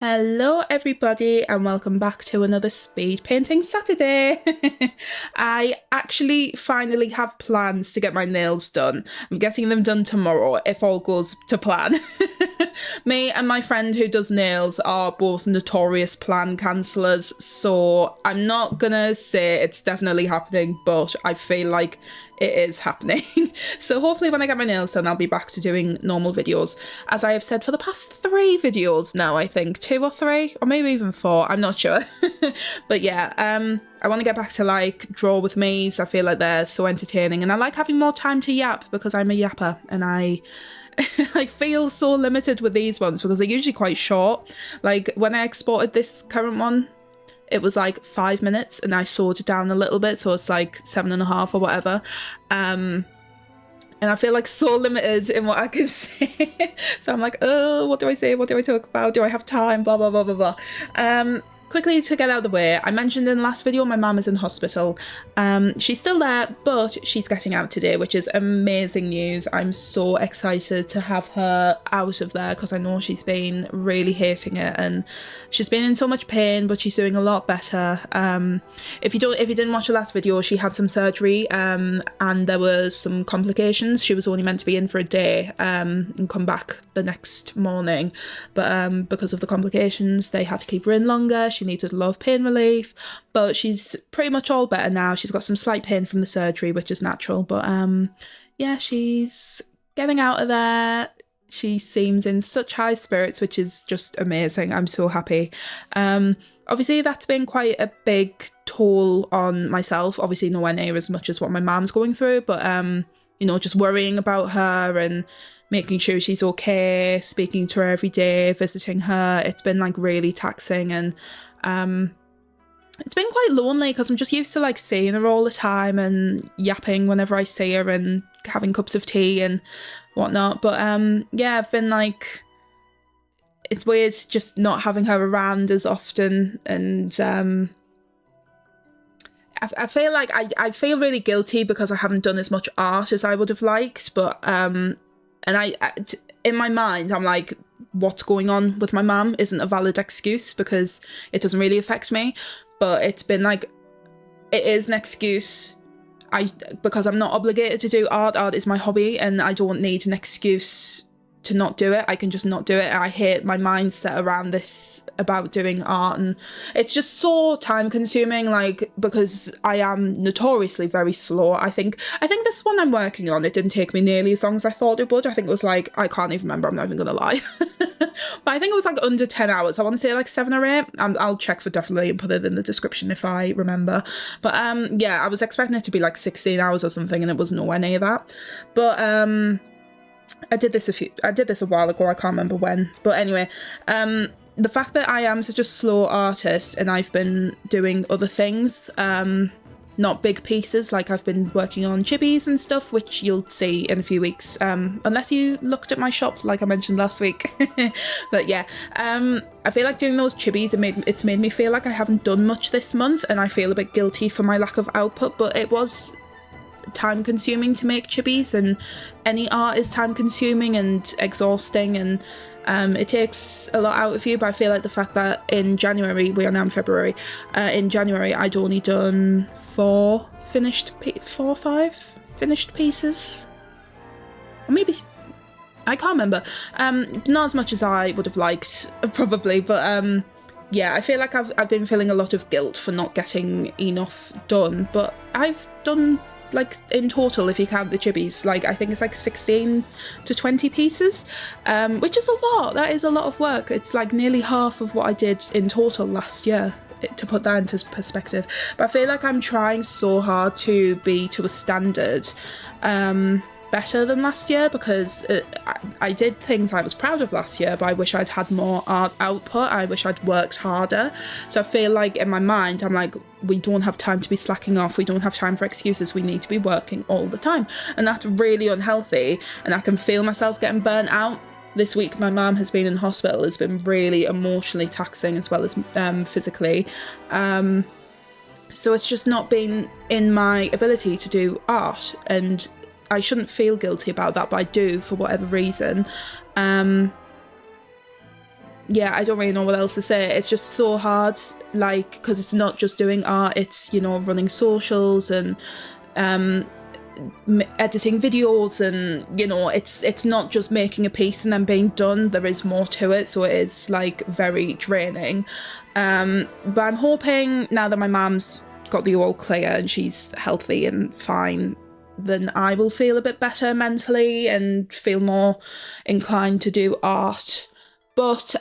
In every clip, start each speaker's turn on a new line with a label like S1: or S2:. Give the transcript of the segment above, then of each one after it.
S1: Hello everybody and welcome back to another speed painting Saturday. I actually finally have plans to get my nails done. I'm getting them done tomorrow if all goes to plan. Me and my friend who does nails are both notorious plan cancellers, so I'm not gonna say it's definitely happening, but I feel like it is happening. So hopefully when I get my nails done, I'll be back to doing normal videos. As I have said for the past 3 videos now, I think 2 or 3, or maybe even 4, I'm not sure. But yeah, I want to get back to like draw with me's. I feel like they're so entertaining, and I like having more time to yap because I'm a yapper, and I feel so limited with these ones because they're usually quite short. Like when I exported this current one, it was like 5 minutes and I slowed it down a little bit, so it's like 7.5 or whatever. And I feel like so limited in what I can say. So I'm like, oh, what do I say? What do I talk about? Do I have time? Blah, blah, blah, blah, blah. Quickly to get out of the way, I mentioned in the last video my mum is in hospital. She's still there, but she's getting out today, which is amazing news. I'm so excited to have her out of there because I know she's been really hating it and she's been in so much pain, but she's doing a lot better. If you didn't watch the last video, she had some surgery and there was some complications. She was only meant to be in for a day and come back the next morning, but because of the complications, they had to keep her in longer. She needed a lot of pain relief, but she's pretty much all better now. She's got some slight pain from the surgery, which is natural, but yeah, she's getting out of there. She seems in such high spirits, which is just amazing. I'm so happy. Obviously that's been quite a big toll on myself, obviously nowhere near as much as what my mom's going through, but you know, just worrying about her and making sure she's okay, speaking to her every day, visiting her. It's been like really taxing, and it's been quite lonely because I'm just used to like seeing her all the time and yapping whenever I see her and having cups of tea and whatnot. But yeah, I've been like, it's weird just not having her around as often, and I feel like I feel really guilty because I haven't done as much art as I would have liked, but and in my mind I'm like, what's going on with my mum isn't a valid excuse because it doesn't really affect me, but it's been like, it is an excuse. Because I'm not obligated to do art. Art is my hobby and I don't need an excuse to not do it. I can just not do it. I hate my mindset around this about doing art, and it's just so time consuming, like, because I am notoriously very slow. I think this one I'm working on, it didn't take me nearly as long as I thought it would. I think it was like, I can't even remember, I'm not even gonna lie. But I think it was like under 10 hours. I want to say like 7 or 8. I'll check for definitely and put it in the description if I remember. But yeah, I was expecting it to be like 16 hours or something and it was nowhere near that. But I did this a while ago, I can't remember when. But anyway, the fact that I am such a slow artist and I've been doing other things, not big pieces, like I've been working on chibis and stuff, which you'll see in a few weeks, unless you looked at my shop like I mentioned last week. But yeah, I feel like doing those chibis, it's made me feel like I haven't done much this month, and I feel a bit guilty for my lack of output, but it was time consuming to make chibis, and any art is time consuming and exhausting, and it takes a lot out of you. But I feel like the fact that in January, we are now in February, in January I'd only done 4 or 5 finished pieces, or maybe, I can't remember, not as much as I would have liked probably, but yeah, I feel like I've been feeling a lot of guilt for not getting enough done, but I've done, like, in total, if you count the chibis, like I think it's like 16 to 20 pieces, which is a lot. That is a lot of work. It's like nearly half of what I did in total last year, to put that into perspective. But I feel like I'm trying so hard to be to a standard better than last year, because I did things I was proud of last year, but I wish I'd had more art output. I wish I'd worked harder. So I feel like in my mind I'm like, we don't have time to be slacking off, we don't have time for excuses, we need to be working all the time, and that's really unhealthy, and I can feel myself getting burnt out. This week my mum has been in hospital. It's been really emotionally taxing as well as physically, so it's just not been in my ability to do art, and I shouldn't feel guilty about that, but I do for whatever reason. yeah, I don't really know what else to say. It's just so hard, like, because it's not just doing art, it's, you know, running socials and editing videos, and, you know, it's not just making a piece and then being done. There is more to it, so it is, like, very draining. But I'm hoping, now that my mum's got the all clear and she's healthy and fine, then I will feel a bit better mentally and feel more inclined to do art. But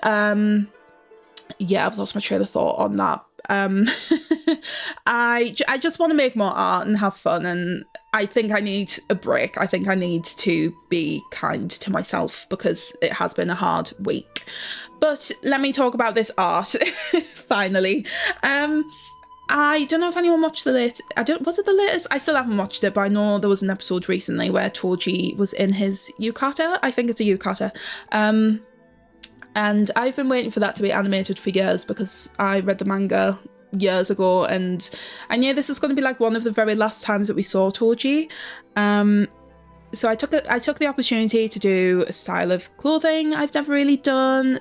S1: yeah, I've lost my train of thought on that. I just want to make more art and have fun, and I think I need a break. I think I need to be kind to myself because it has been a hard week. But let me talk about this art finally. I don't know if anyone watched the latest. Was it the latest? I still haven't watched it, but I know there was an episode recently where Toji was in his yukata. I think it's a yukata. And I've been waiting for that to be animated for years because I read the manga years ago, and I knew this was going to be like one of the very last times that we saw Toji. So I took the opportunity to do a style of clothing I've never really done,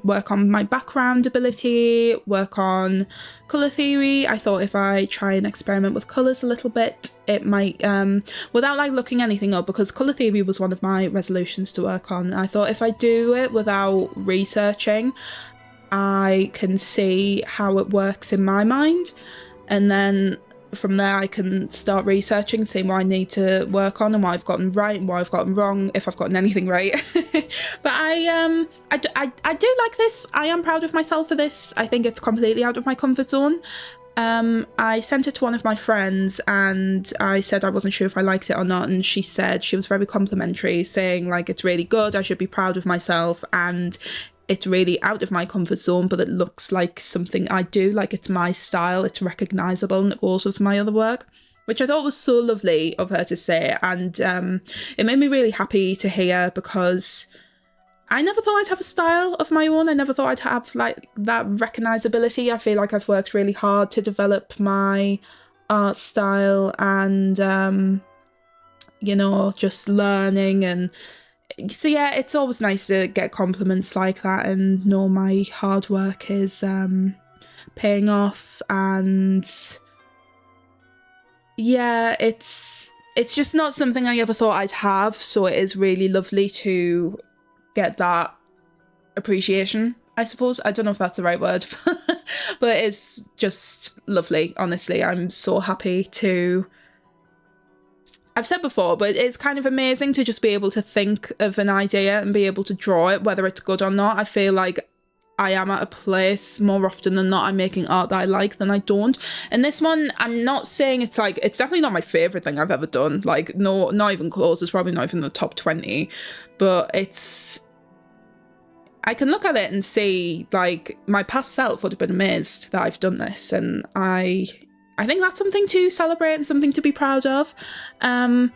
S1: work on my background ability, work on colour theory. I thought if I try and experiment with colours a little bit, it might, without like looking anything up, because colour theory was one of my resolutions to work on. I thought if I do it without researching, I can see how it works in my mind, and then from there I can start researching, seeing what I need to work on and what I've gotten right and what I've gotten wrong, if I've gotten anything right. But I do like this. I am proud of myself for this. I think it's completely out of my comfort zone. I sent it to one of my friends and I said I wasn't sure if I liked it or not, and she said, she was very complimentary, saying like it's really good, I should be proud of myself, and it's really out of my comfort zone, but it looks like something I do, like it's my style, it's recognisable, and it goes with my other work, which I thought was so lovely of her to say. And it made me really happy to hear, because I never thought I'd have a style of my own. I never thought I'd have like that recognisability. I feel like I've worked really hard to develop my art style, and you know, just learning. And so yeah, it's always nice to get compliments like that and know my hard work is paying off. And yeah, it's just not something I ever thought I'd have, so it is really lovely to get that appreciation, I suppose. I don't know if that's the right word, but it's just lovely, honestly. I'm so happy to... I've said before, but it's kind of amazing to just be able to think of an idea and be able to draw it, whether it's good or not. I feel like I am at a place more often than not, I'm making art that I like than I don't. And this one, I'm not saying it's like, it's definitely not my favourite thing I've ever done. Like, no, not even close. It's probably not even the top 20. But it's... I can look at it and see, like, my past self would have been amazed that I've done this. And I think that's something to celebrate and something to be proud of. I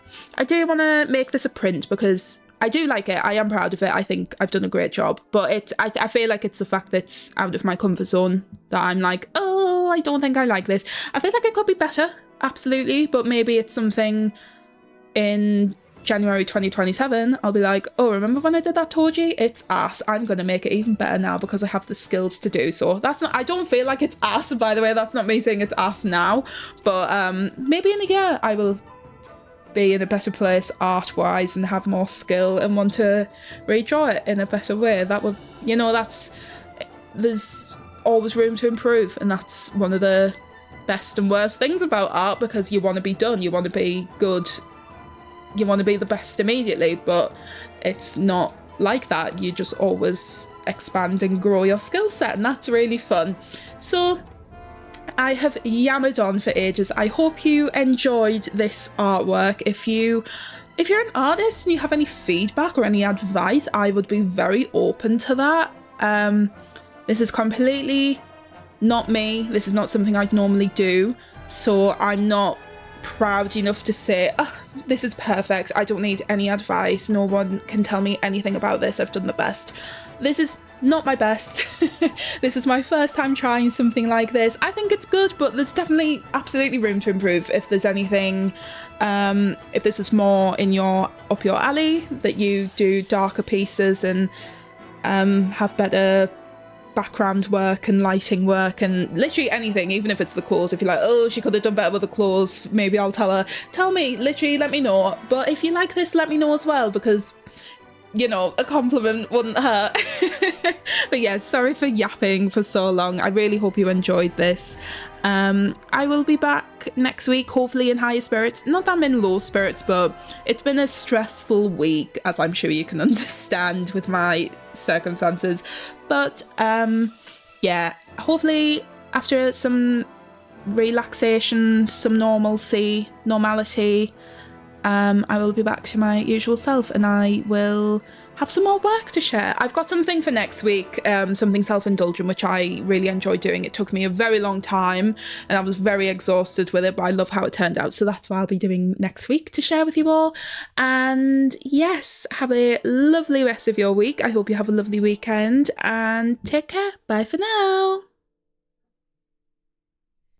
S1: do want to make this a print because I do like it. I am proud of it. I think I've done a great job. But I feel like it's the fact that it's out of my comfort zone that I'm like, oh, I don't think I like this. I feel like it could be better, absolutely. But maybe it's something in January 2027, I'll be like, oh, remember when I did that Toji? It's ass. I'm going to make it even better now because I have the skills to do so. That's not, I don't feel like it's ass, by the way. That's not me saying it's ass now. But maybe in a year I will be in a better place art-wise and have more skill and want to redraw it in a better way. That would, you know, there's always room to improve. And that's one of the best and worst things about art, because you want to be done. You want to be good. You want to be the best immediately, but it's not like that. You just always expand and grow your skill set, and that's really fun. So I have yammered on for ages. I hope you enjoyed this artwork. If you're an artist and you have any feedback or any advice, I would be very open to that. This is completely not me. This is not something I'd normally do, so I'm not proud enough to say, oh, this is perfect, I don't need any advice, no one can tell me anything about this, I've done the best. This is not my best. This is my first time trying something like this. I think it's good, but there's definitely absolutely room to improve. If there's anything, if this is more up your alley, that you do darker pieces and have better background work and lighting work and literally anything, even if it's the clothes. If you're like, oh, she could have done better with the clothes, maybe I'll tell her. Tell me, literally, let me know. But if you like this, let me know as well, because, you know, a compliment wouldn't hurt. But yeah, sorry for yapping for so long. I really hope you enjoyed this. I will be back next week, hopefully in higher spirits. Not that I'm in low spirits, but it's been a stressful week, as I'm sure you can understand with my circumstances. But yeah, hopefully after some relaxation, some normality, I will be back to my usual self, and I will have some more work to share. I've got something for next week, something self-indulgent, which I really enjoy doing. It took me a very long time and I was very exhausted with it, but I love how it turned out. So that's what I'll be doing next week to share with you all. And yes, have a lovely rest of your week. I hope you have a lovely weekend and take care. Bye for now.